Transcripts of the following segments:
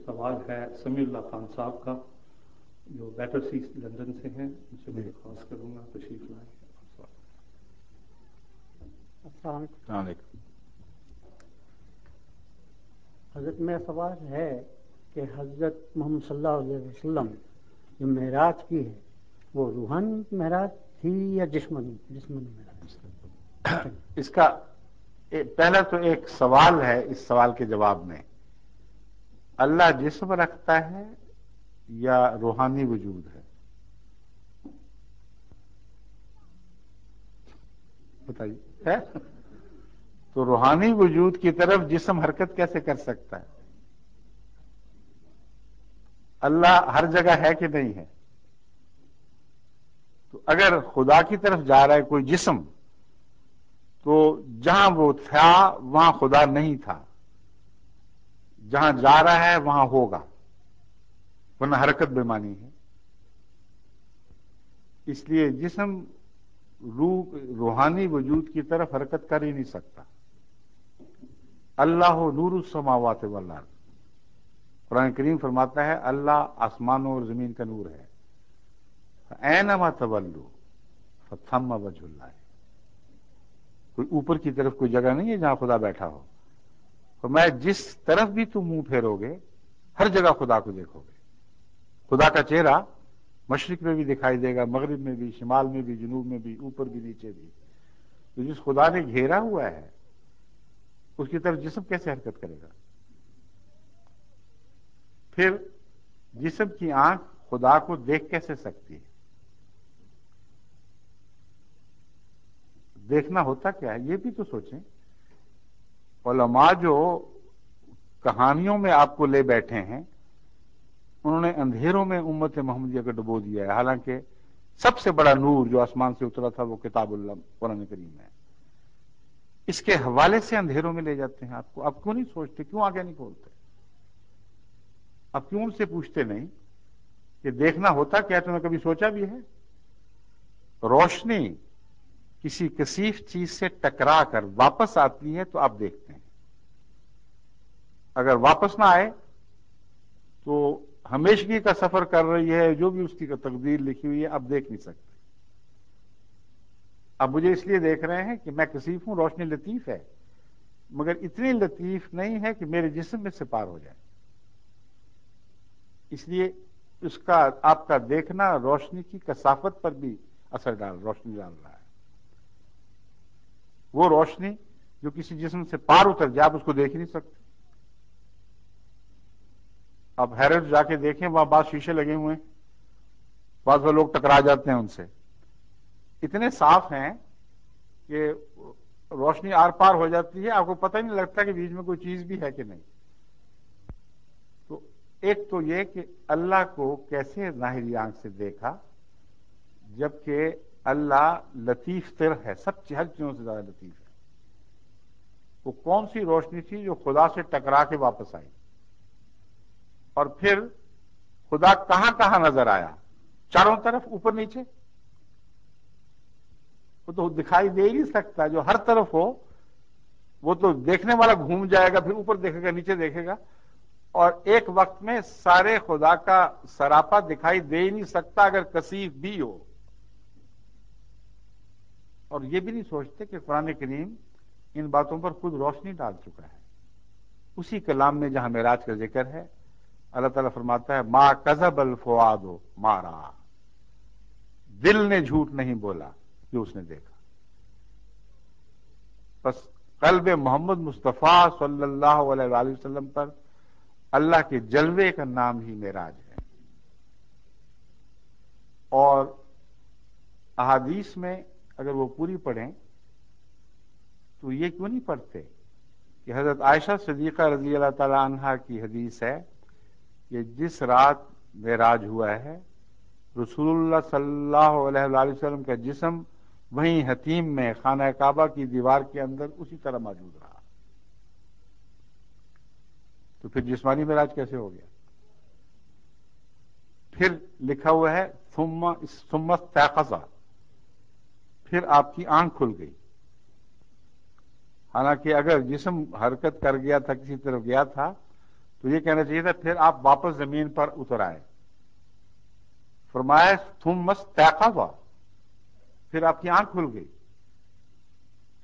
سوال ہے سمیع اللہ خان صاحب کا جو بیٹر سی لندن سے ہیں، ان سے میں درخواست کروں گا تشریف لائیں۔ السلام علیکم۔ السلام علیکم۔ حضرت میرا سوال ہے کہ حضرت محمد صلی اللہ علیہ وسلم جو معراج کی ہے وہ روحانی معراج تھی یا جسمانی معراج؟ اس کا پہلا تو ایک سوال ہے، اس سوال کے جواب میں اللہ جسم رکھتا ہے یا روحانی وجود ہے؟ بتائیے ہے؟ تو روحانی وجود کی طرف جسم حرکت کیسے کر سکتا ہے؟ اللہ ہر جگہ ہے کہ نہیں ہے؟ تو اگر خدا کی طرف جا رہا ہے کوئی جسم تو جہاں وہ تھا وہاں خدا نہیں تھا، جہاں جا رہا ہے وہاں ہوگا، ورنہ حرکت بے معنی ہے۔ اس لیے جسم روحانی وجود کی طرف حرکت کر ہی نہیں سکتا۔ اللہ نور السماوات والارض، قرآن کریم فرماتا ہے اللہ آسمانوں اور زمین کا نور ہے۔ اینما تولوا فثم وجہ اللہ، کوئی اوپر کی طرف کوئی جگہ نہیں ہے جہاں خدا بیٹھا ہو۔ میں جس طرف بھی تم منہ پھیرو گے ہر جگہ خدا کو دیکھو گے۔ خدا کا چہرہ مشرق میں بھی دکھائی دے گا، مغرب میں بھی، شمال میں بھی، جنوب میں بھی، اوپر بھی، نیچے بھی۔ تو جس خدا نے گھیرا ہوا ہے اس کی طرف جسم کیسے حرکت کرے گا؟ پھر جسم کی آنکھ خدا کو دیکھ کیسے سکتی ہے؟ دیکھنا ہوتا کیا ہے یہ بھی تو سوچیں۔ علماء جو کہانیوں میں آپ کو لے بیٹھے ہیں انہوں نے اندھیروں میں امت محمدیہ کو ڈبو دیا ہے، حالانکہ سب سے بڑا نور جو آسمان سے اترا تھا وہ کتاب اللہ قرآن کریم ہے۔ اس کے حوالے سے اندھیروں میں لے جاتے ہیں آپ کو۔ آپ کیوں نہیں سوچتے؟ کیوں آگے نہیں کھولتے؟ آپ کیوں ان سے پوچھتے نہیں کہ دیکھنا ہوتا کیا؟ تم نے کبھی سوچا بھی ہے؟ روشنی کسی کثیف چیز سے ٹکرا کر واپس آتی ہے تو آپ دیکھتے ہیں، اگر واپس نہ آئے تو ہمیشگی کا سفر کر رہی ہے، جو بھی اس کی تقدیر لکھی ہوئی ہے آپ دیکھ نہیں سکتے۔ اب مجھے اس لیے دیکھ رہے ہیں کہ میں کثیف ہوں، روشنی لطیف ہے، مگر اتنی لطیف نہیں ہے کہ میرے جسم میں سے پار ہو جائے۔ اس لیے اس کا آپ کا دیکھنا روشنی کی کثافت پر بھی اثر روشنی ڈال رہا ہے۔ وہ روشنی جو کسی جسم سے پار اتر جائے آپ اس کو دیکھ نہیں سکتے۔ اب حیرت جا کے دیکھیں، وہاں بعض شیشے لگے ہوئے ہیں، بعض لوگ ٹکرا جاتے ہیں ان سے، اتنے صاف ہیں کہ روشنی آر پار ہو جاتی ہے، آپ کو پتہ ہی نہیں لگتا کہ بیچ میں کوئی چیز بھی ہے کہ نہیں۔ تو ایک تو یہ کہ اللہ کو کیسے ظاہری آنکھ سے دیکھا، جبکہ اللہ لطیف تر ہے، ہر چیزوں سے زیادہ لطیف ہے۔ وہ کون سی روشنی تھی جو خدا سے ٹکرا کے واپس آئی؟ اور پھر خدا کہاں کہاں نظر آیا؟ چاروں طرف، اوپر نیچے؟ وہ تو دکھائی دے ہی نہیں سکتا، جو ہر طرف ہو وہ تو دیکھنے والا گھوم جائے گا، پھر اوپر دیکھے گا، نیچے دیکھے گا، اور ایک وقت میں سارے خدا کا سراپا دکھائی دے ہی نہیں سکتا اگر کثیف بھی ہو۔ اور یہ بھی نہیں سوچتے کہ قرآن کریم ان باتوں پر خود روشنی ڈال چکا ہے۔ اسی کلام میں جہاں معراج کا ذکر ہے اللہ تعالیٰ فرماتا ہے ما کذب الفؤاد ما رأى، دل نے جھوٹ نہیں بولا جو اس نے دیکھا۔ بس قلب محمد مصطفیٰ صلی اللہ علیہ وآلہ وسلم پر اللہ کے جلوے کا نام ہی معراج ہے۔ اور احادیث میں اگر وہ پوری پڑھیں تو یہ کیوں نہیں پڑھتے کہ حضرت عائشہ صدیقہ رضی اللہ تعالی عنہا کی حدیث ہے کہ جس رات معراج ہوا ہے رسول اللہ صلی اللہ علیہ وآلہ وسلم کا جسم وہیں حتیم میں خانہ کعبہ کی دیوار کے اندر اسی طرح موجود رہا۔ تو پھر جسمانی معراج کیسے ہو گیا؟ پھر لکھا ہوا ہے ثم استيقظ، پھر آپ کی آنکھ کھل گئی۔ حالانکہ اگر جسم حرکت کر گیا تھا، کسی طرف گیا تھا تو یہ کہنا چاہیے تھا پھر آپ واپس زمین پر اتر آئے. فرمایا ثم استيقظ، پھر آپ کی آنکھ کھل گئی.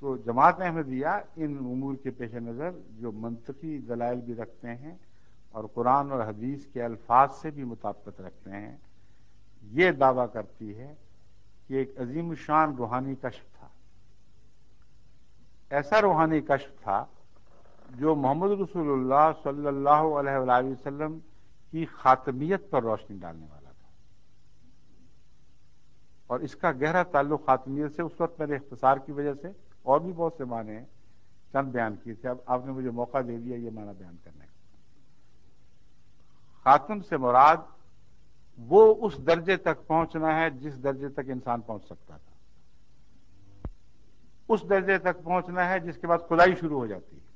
تو جماعت احمدیہ ان امور کے پیش نظر جو منطقی دلائل بھی رکھتے ہیں اور قرآن اور حدیث کے الفاظ سے بھی مطابقت رکھتے ہیں، یہ دعویٰ کرتی ہے کہ ایک عظیم الشان روحانی کشف تھا. ایسا روحانی کشف تھا جو محمد رسول اللہ صلی اللہ علیہ وآلہ وسلم کی خاتمیت پر روشنی ڈالنے والا تھا. اور اس کا گہرا تعلق خاتمیت سے اس وقت میرے اختصار کی وجہ سے اور بھی بہت سے معنی ہیں، چند بیان کیے تھے. اب آپ نے مجھے موقع دے دیا یہ معنی بیان کرنے کا. خاتم سے مراد وہ اس درجے تک پہنچنا ہے جس درجے تک انسان پہنچ سکتا تھا، اس درجے تک پہنچنا ہے جس کے بعد خدائی شروع ہو جاتی ہے،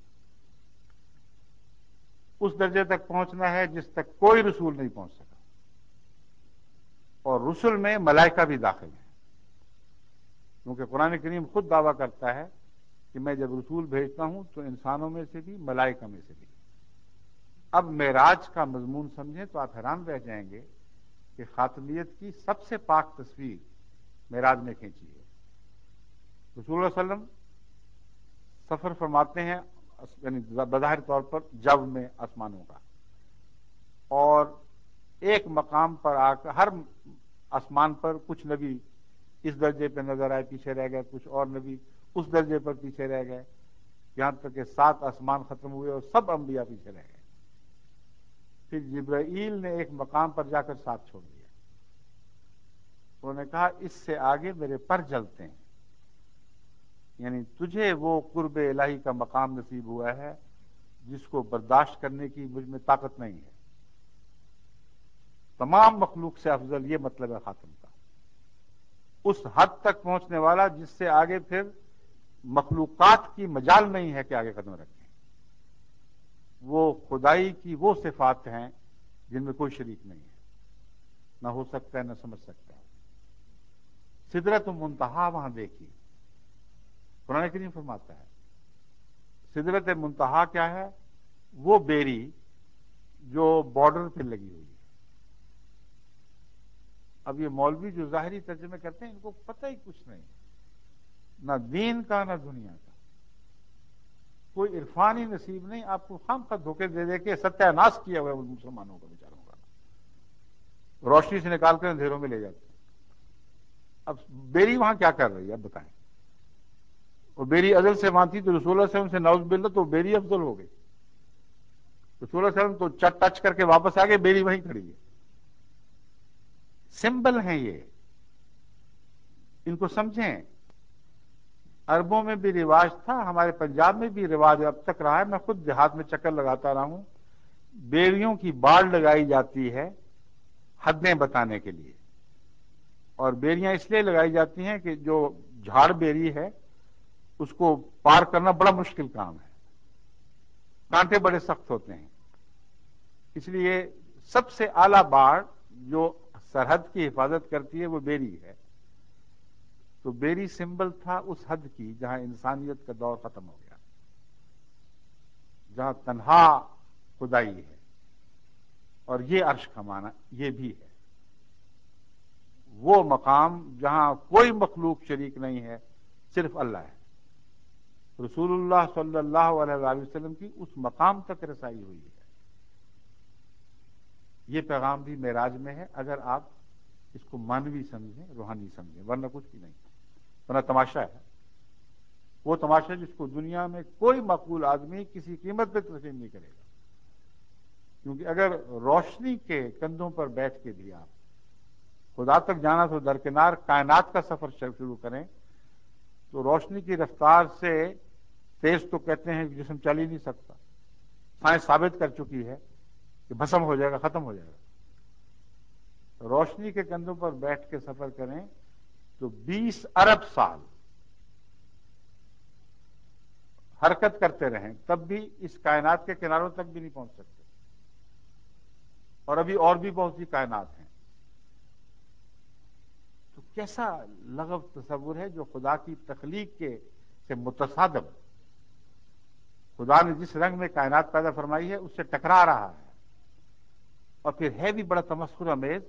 اس درجے تک پہنچنا ہے جس تک کوئی رسول نہیں پہنچ سکا. اور رسل میں ملائکہ بھی داخل ہیں، کیونکہ قرآن کریم خود دعویٰ کرتا ہے کہ میں جب رسول بھیجتا ہوں تو انسانوں میں سے بھی ملائکہ میں سے بھی. اب معراج کا مضمون سمجھیں تو آپ حیران رہ جائیں گے کہ خاتمیت کی سب سے پاک تصویر معراج نے کھینچی ہے. رسول اللہ صلی اللہ علیہ وسلم سفر فرماتے ہیں، یعنی بظاہر طور پر جو میں آسمانوں کا، اور ایک مقام پر آ کر ہر آسمان پر کچھ نبی اس درجے پہ نظر آئے پیچھے رہ گئے، کچھ اور نبی اس درجے پر پیچھے رہ گئے، یہاں تک کہ 7 آسمان ختم ہوئے اور سب انبیاء پیچھے رہ گئے. پھر جبرائیل نے ایک مقام پر جا کر ساتھ چھوڑ دیا. انہوں نے کہا اس سے آگے میرے پر جلتے ہیں، یعنی تجھے وہ قرب الہی کا مقام نصیب ہوا ہے جس کو برداشت کرنے کی مجھ میں طاقت نہیں ہے. تمام مخلوق سے افضل یہ مطلب ہے خاتم کا، اس حد تک پہنچنے والا جس سے آگے پھر مخلوقات کی مجال نہیں ہے کہ آگے قدم رکھیں. وہ خدائی کی وہ صفات ہیں جن میں کوئی شریک نہیں ہے، نہ ہو سکتا ہے نہ سمجھ سکتا ہے. سدرۃ منتہا وہاں دیکھی. قرآن کریم فرماتا ہے سدرۃ منتہا کیا ہے؟ وہ بیری جو بارڈر پہ لگی ہوئی ہے. اب یہ مولوی جو ظاہری ترجمے کرتے ہیں ان کو پتہ ہی کچھ نہیں، نہ دین کا نہ دنیا کا، کوئی عرفانی نصیب نہیں. آپ کو خام خواہ دھوکے دے دے کے ستیہ ناش کیا ہوا ہے مسلمانوں کا، بیچاروں کا، روشنی سے نکال کر اندھیروں میں لے جاتے ہیں. اب بیری وہاں کیا کر رہی ہے اب بتائیں؟ اور بیری ازل سے وہاں تھی تو رسول اللہ صلی اللہ علیہ وسلم سے نعوذ باللہ تو بیری افضل ہو گئی. رسول اللہ صلی اللہ علیہ وسلم تو ٹچ کر کے واپس آ گئے، بیری وہیں کھڑی ہے. سمبل ہیں یہ، ان کو سمجھیں. عربوں میں بھی رواج تھا، ہمارے پنجاب میں بھی رواج اب تک رہا ہے. میں خود دیہات میں چکر لگاتا رہا ہوں. بیریوں کی باڑ لگائی جاتی ہے حدیں بتانے کے لیے، اور بیریاں اس لیے لگائی جاتی ہیں کہ جو جھاڑ بیری ہے اس کو پار کرنا بڑا مشکل کام ہے، کانٹے بڑے سخت ہوتے ہیں. اس لیے سب سے اعلیٰ باڑ جو سرحد کی حفاظت کرتی ہے وہ بیری ہے. تو بیری سمبل تھا اس حد کی جہاں انسانیت کا دور ختم ہو گیا، جہاں تنہا خدائی ہے. اور یہ عرش کا معنی یہ بھی ہے، وہ مقام جہاں کوئی مخلوق شریک نہیں ہے، صرف اللہ ہے. رسول اللہ صلی اللہ علیہ وآلہ وسلم کی اس مقام تک رسائی ہوئی ہے. یہ پیغام بھی معراج میں ہے اگر آپ اس کو مانوی سمجھیں، روحانی سمجھیں، ورنہ کچھ بھی نہیں، ورنہ تماشا ہے. وہ تماشا جس کو دنیا میں کوئی معقول آدمی کسی قیمت پہ تسلیم نہیں کرے گا. کیونکہ اگر روشنی کے کندھوں پر بیٹھ کے بھی آپ خدا تک جانا تو درکنار کائنات کا سفر شروع کریں تو روشنی کی رفتار سے تیز تو کہتے ہیں کہ جسم چل ہی نہیں سکتا. سائنس ثابت کر چکی ہے کہ بھسم ہو جائے گا، ختم ہو جائے گا. روشنی کے کندھوں پر بیٹھ کے سفر کریں تو 20 ارب سال حرکت کرتے رہیں تب بھی اس کائنات کے کناروں تک بھی نہیں پہنچ سکتے. اور ابھی اور بھی بہت سی کائنات ہیں. تو کیسا لغو تصور ہے جو خدا کی تخلیق کے سے متصادم، خدا نے جس رنگ میں کائنات پیدا فرمائی ہے اس سے ٹکرا رہا ہے. اور پھر ہے بھی بڑا تمسخر امیز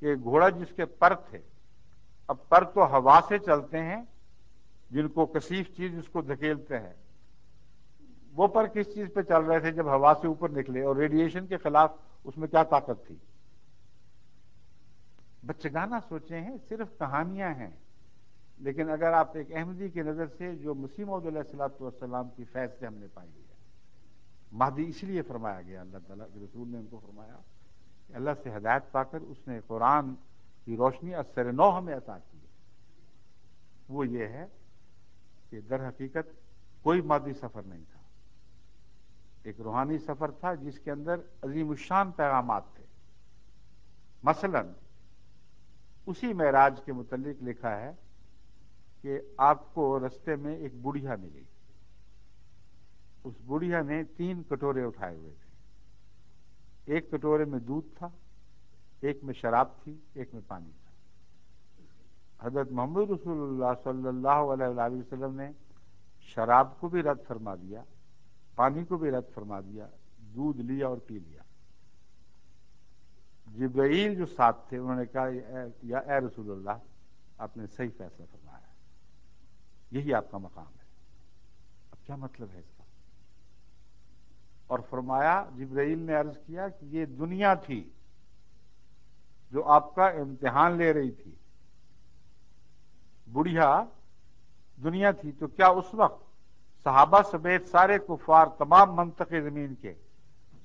کہ گھوڑا جس کے پر تھے، اب پر تو ہوا سے چلتے ہیں جن کو کثیف چیز اس کو دھکیلتے ہیں، وہ پر کس چیز پہ چل رہے تھے جب ہوا سے اوپر نکلے، اور ریڈیشن کے خلاف اس میں کیا طاقت تھی؟ بچگانہ سوچے ہیں، صرف کہانیاں ہیں، لیکن اگر آپ ایک احمدی کی نظر سے جو مسیح موعود علیہ الصلوۃ والسلام کی فیض سے ہم نے پائی ہے، مہدی اس لیے فرمایا گیا، اللہ تعالیٰ کے رسول نے ان کو فرمایا کہ اللہ سے ہدایت پا کر اس نے قرآن کی روشنی اثر نو ہمیں عطا کی ہے۔ وہ یہ ہے کہ در حقیقت کوئی مادی سفر نہیں تھا، ایک روحانی سفر تھا جس کے اندر عظیم الشان پیغامات تھے۔ مثلا اسی معراج کے متعلق لکھا ہے کہ آپ کو رستے میں ایک بڑھیا ملی، اس بڑھیا نے 3 کٹورے اٹھائے ہوئے تھے، ایک کٹورے میں دودھ تھا، ایک میں شراب تھی، ایک میں پانی تھا۔ حضرت محمد رسول اللہ صلی اللہ علیہ وآلہ وسلم نے شراب کو بھی رد فرما دیا، پانی کو بھی رد فرما دیا، دودھ لیا اور پی لیا۔ جبرائیل جو ساتھ تھے انہوں نے کہا یا اے رسول اللہ، آپ نے صحیح فیصلہ فرمایا ہے، یہی آپ کا مقام ہے۔ اب کیا مطلب ہے اس کا؟ اور فرمایا، جبرائیل نے عرض کیا کہ یہ دنیا تھی جو آپ کا امتحان لے رہی تھی، بڑھیا دنیا تھی، تو کیا اس وقت صحابہ سمیت سارے کفار تمام منطقے زمین کے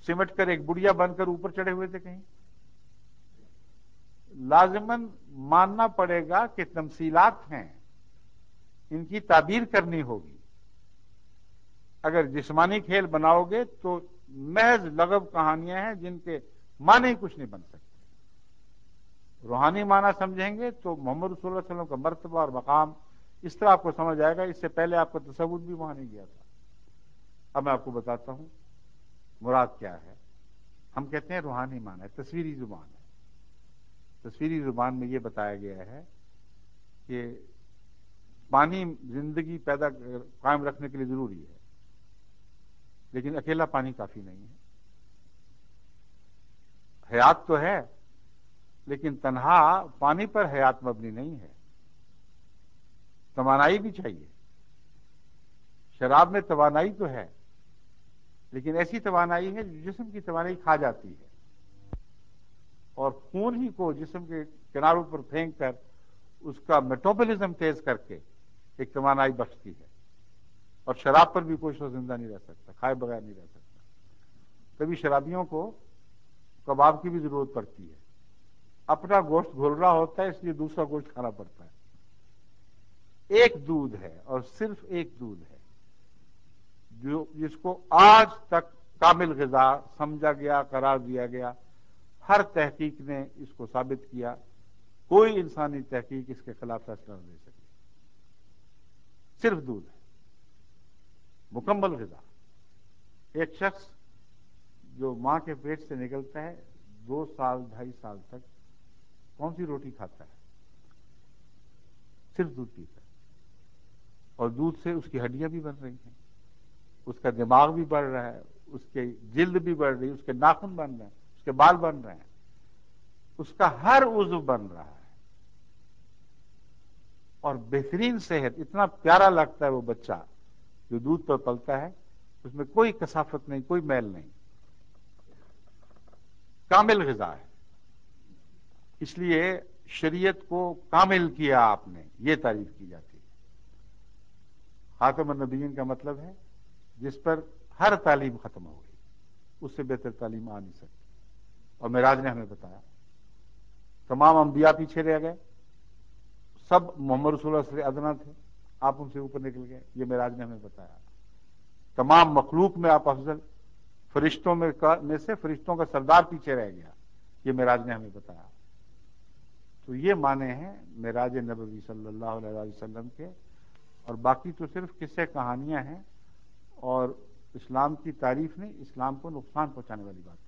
سمٹ کر ایک بڑھیا بن کر اوپر چڑھے ہوئے تھے کہیں؟ لازماً ماننا پڑے گا کہ تمثیلات ہیں، ان کی تعبیر کرنی ہوگی۔ اگر جسمانی کھیل بناؤ گے تو محض لغو کہانیاں ہیں جن کے معنی کچھ نہیں بن سکتے۔ روحانی معنی سمجھیں گے تو محمد رسول اللہ علیہ وسلم کا مرتبہ اور مقام اس طرح آپ کو سمجھ آئے گا، اس سے پہلے آپ کا تصور بھی وہاں نہیں گیا تھا۔ اب میں آپ کو بتاتا ہوں مراد کیا ہے۔ ہم کہتے ہیں روحانی معنی ہے، تصویری زبان ہے۔ تصویری زبان میں یہ بتایا گیا ہے کہ پانی زندگی قائم رکھنے کے لیے ضروری ہے، لیکن اکیلا پانی کافی نہیں ہے۔ حیات تو ہے لیکن تنہا پانی پر حیات مبنی نہیں ہے، توانائی بھی چاہیے۔ شراب میں توانائی تو ہے لیکن ایسی توانائی ہے جو جسم کی توانائی کھا جاتی ہے، اور خون ہی کو جسم کے کناروں پر پھینک کر اس کا میٹابولزم تیز کر کے ایک توانائی بخشتی ہے۔ اور شراب پر بھی کوئی شخص زندہ نہیں رہ سکتا، کھائے بغیر نہیں رہ سکتا۔ کبھی شرابیوں کو کباب کی بھی ضرورت پڑتی ہے، اپنا گوشت گھل رہا ہوتا ہے اس لیے دوسرا گوشت کھانا پڑتا ہے۔ ایک دودھ ہے اور صرف ایک دودھ ہے جس کو آج تک کامل غذا سمجھا گیا، قرار دیا گیا۔ ہر تحقیق نے اس کو ثابت کیا، کوئی انسانی تحقیق اس کے خلاف فیصلہ نہیں دے سکی۔ صرف دودھ ہے، مکمل غذا۔ ایک شخص جو ماں کے پیٹ سے نکلتا ہے 2 سال 2.5 سال تک کون سی روٹی کھاتا ہے؟ صرف دودھ پیتا ہے، اور دودھ سے اس کی ہڈیاں بھی بن رہی ہیں، اس کا دماغ بھی بڑھ رہا ہے، اس کی جلد بھی بڑھ رہی ہے، اس کے ناخن بن رہے ہیں، اس کے بال بن رہے ہیں، اس کا ہر عضو بن رہا ہے، اور بہترین صحت۔ اتنا پیارا لگتا ہے وہ بچہ جو دودھ پر پلتا ہے، اس میں کوئی کثافت نہیں، کوئی میل نہیں، کامل غذا ہے۔ اس لیے شریعت کو کامل کیا آپ نے، یہ تعریف کی جاتی ہے۔ خاتم النبیین کا مطلب ہے جس پر ہر تعلیم ختم ہو گئی، اس سے بہتر تعلیم آ نہیں سکتی۔ اور معراج نے ہمیں بتایا، تمام انبیاء پیچھے رہ گئے، سب محمد رسول اللہ سے ادنا تھے، آپ ان سے اوپر نکل گئے، یہ معراج نے ہمیں بتایا۔ تمام مخلوق میں آپ افضل، فرشتوں میں سے فرشتوں کا سردار پیچھے رہ گیا، یہ معراج نے ہمیں بتایا۔ تو یہ معنی ہیں معراج نبوی صلی اللہ علیہ وسلم کے، اور باقی تو صرف قصے کہانیاں ہیں، اور اسلام کی تعریف نہیں، اسلام کو نقصان پہنچانے والی بات ہے۔